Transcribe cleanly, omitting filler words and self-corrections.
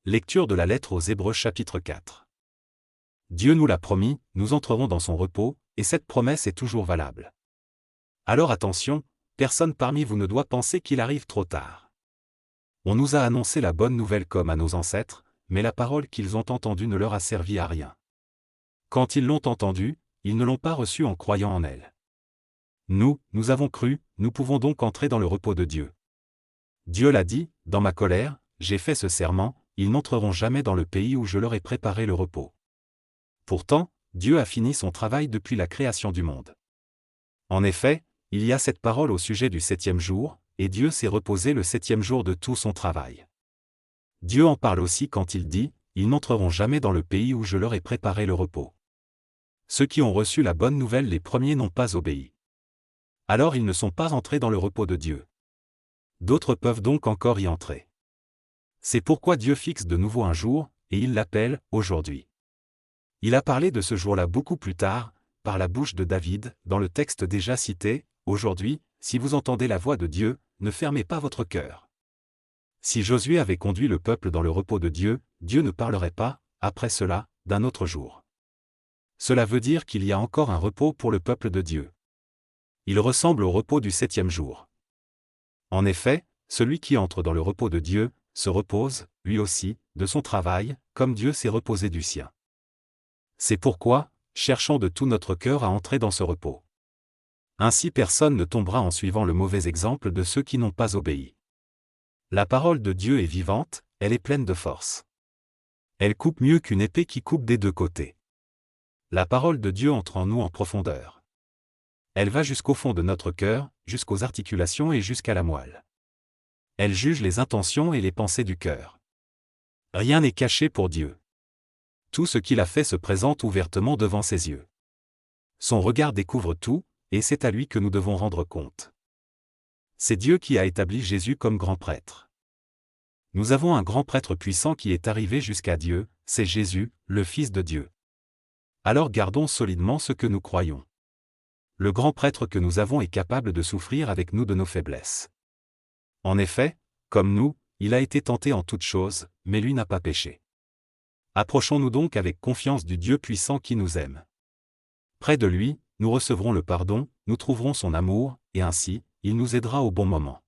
Lecture de la lettre aux Hébreux chapitre 4. Dieu nous l'a promis, nous entrerons dans son repos, et cette promesse est toujours valable. Alors attention, personne parmi vous ne doit penser qu'il arrive trop tard. On nous a annoncé la bonne nouvelle comme à nos ancêtres, mais la parole qu'ils ont entendue ne leur a servi à rien. Quand ils l'ont entendue, ils ne l'ont pas reçue en croyant en elle. Nous avons cru, nous pouvons donc entrer dans le repos de Dieu. Dieu l'a dit, dans ma colère, j'ai fait ce serment, ils n'entreront jamais dans le pays où je leur ai préparé le repos. Pourtant, Dieu a fini son travail depuis la création du monde. En effet, il y a cette parole au sujet du 7e jour, et Dieu s'est reposé le 7e jour de tout son travail. Dieu en parle aussi quand il dit, ils n'entreront jamais dans le pays où je leur ai préparé le repos. Ceux qui ont reçu la bonne nouvelle les premiers n'ont pas obéi. Alors ils ne sont pas entrés dans le repos de Dieu. D'autres peuvent donc encore y entrer. C'est pourquoi Dieu fixe de nouveau un jour, et il l'appelle « aujourd'hui ». Il a parlé de ce jour-là beaucoup plus tard, par la bouche de David, dans le texte déjà cité, « Aujourd'hui, si vous entendez la voix de Dieu, ne fermez pas votre cœur ». Si Josué avait conduit le peuple dans le repos de Dieu, Dieu ne parlerait pas, après cela, d'un autre jour. Cela veut dire qu'il y a encore un repos pour le peuple de Dieu. Il ressemble au repos du 7e jour. En effet, celui qui entre dans le repos de Dieu, se repose, lui aussi, de son travail, comme Dieu s'est reposé du sien. C'est pourquoi, cherchons de tout notre cœur à entrer dans ce repos. Ainsi personne ne tombera en suivant le mauvais exemple de ceux qui n'ont pas obéi. La parole de Dieu est vivante, elle est pleine de force. Elle coupe mieux qu'une épée qui coupe des deux côtés. La parole de Dieu entre en nous en profondeur. Elle va jusqu'au fond de notre cœur, jusqu'aux articulations et jusqu'à la moelle. Elle juge les intentions et les pensées du cœur. Rien n'est caché pour Dieu. Tout ce qu'il a fait se présente ouvertement devant ses yeux. Son regard découvre tout, et c'est à lui que nous devons rendre compte. C'est Dieu qui a établi Jésus comme grand prêtre. Nous avons un grand prêtre puissant qui est arrivé jusqu'à Dieu, c'est Jésus, le Fils de Dieu. Alors gardons solidement ce que nous croyons. Le grand prêtre que nous avons est capable de souffrir avec nous de nos faiblesses. En effet, comme nous, il a été tenté en toutes choses, mais lui n'a pas péché. Approchons-nous donc avec confiance du Dieu puissant qui nous aime. Près de lui, nous recevrons le pardon, nous trouverons son amour, et ainsi, il nous aidera au bon moment.